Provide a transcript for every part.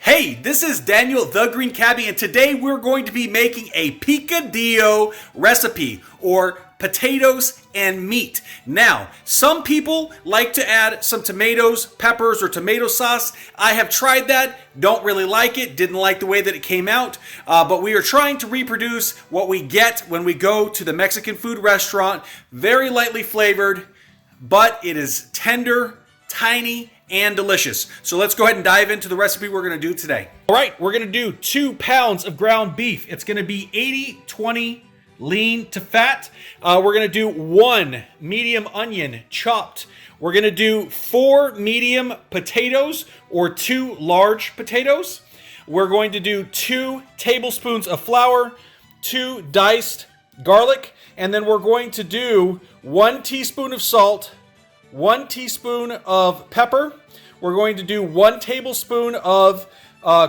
Hey, this is Daniel the Green Cabbie, and today we're going to be making a picadillo recipe, or potatoes and meat. Now, some people like to add some tomatoes, peppers, or tomato sauce. I have tried that, don't really like it, didn't like the way that it came out, but we are trying to reproduce what we get when we go to the Mexican food restaurant. Very lightly flavored, but it is tender, tiny, and delicious. So let's go ahead and dive into the recipe we're going to do today. All right, we're going to do 2 pounds of ground beef. It's going to be 80-20 lean to fat. We're going to do 1 medium onion chopped. We're going to do 4 medium potatoes or 2 large potatoes. We're going to do 2 tablespoons of flour, 2 diced garlic, and then we're going to do 1 teaspoon of salt, 1 teaspoon of pepper. We're going to do 1 tablespoon of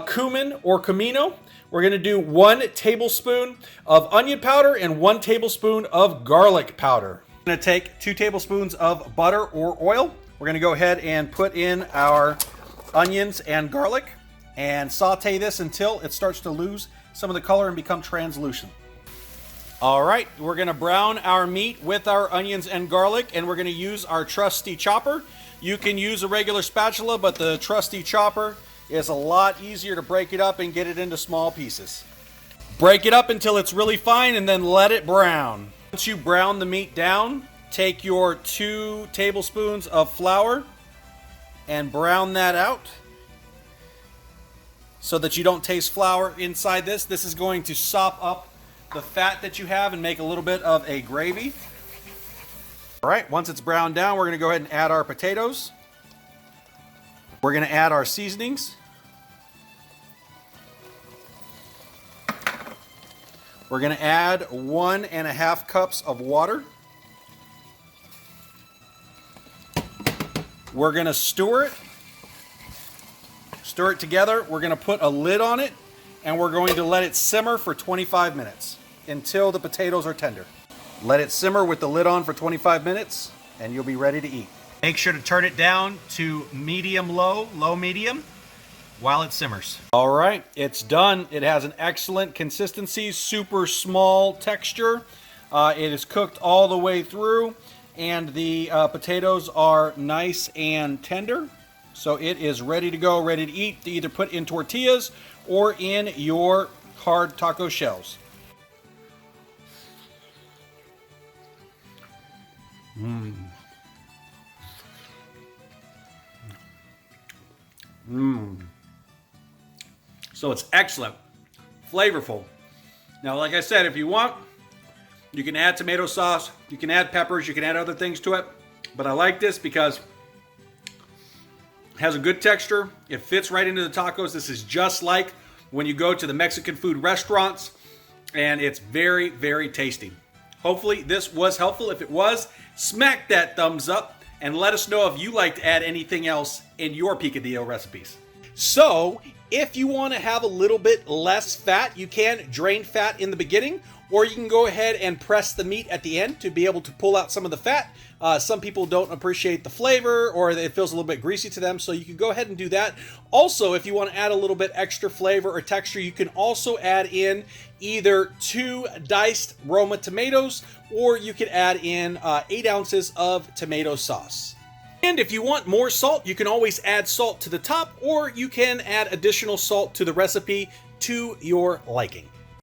cumin or comino. We're going to do 1 tablespoon of onion powder and 1 tablespoon of garlic powder. We're going to take 2 tablespoons of butter or oil. We're going to go ahead and put in our onions and garlic and saute this until it starts to lose some of the color and become translucent. All right, we're going to brown our meat with our onions and garlic, and we're going to use our trusty chopper. You can use a regular spatula, but the trusty chopper is a lot easier to break it up and get it into small pieces. Break it up until it's really fine and then let it brown. Once you brown the meat down, take your 2 tablespoons of flour and brown that out so that you don't taste flour inside this. This is going to sop up the fat that you have and make a little bit of a gravy. All right, once it's browned down, we're going to go ahead and add our potatoes. We're going to add our seasonings. We're going to add 1.5 cups of water. We're going to stir it together. We're going to put a lid on it, and we're going to let it simmer for 25 minutes until the potatoes are tender. Let it simmer with the lid on for 25 minutes, and you'll be ready to eat. Make sure to turn it down to medium-low, low-medium, while it simmers. All right, it's done. It has an excellent consistency, super small texture. It is cooked all the way through, and the potatoes are nice and tender. So it is ready to go, ready to eat, to either put in tortillas or in your hard taco shells. So it's excellent, flavorful. Now, like I said, if you want, you can add tomato sauce, you can add peppers, you can add other things to it. But I like this because it has a good texture. It fits right into the tacos. This is just like when you go to the Mexican food restaurants, and it's very, very tasty. Hopefully this was helpful. If it was, smack that thumbs up and let us know if you like to add anything else in your picadillo recipes. So, if you want to have a little bit less fat, you can drain fat in the beginning, or you can go ahead and press the meat at the end to be able to pull out some of the fat. Some people don't appreciate the flavor, or it feels a little bit greasy to them, so you can go ahead and do that. Also, if you want to add a little bit extra flavor or texture, you can also add in either 2 diced Roma tomatoes, or you could add in 8 ounces of tomato sauce. And if you want more salt, you can always add salt to the top, or you can add additional salt to the recipe to your liking.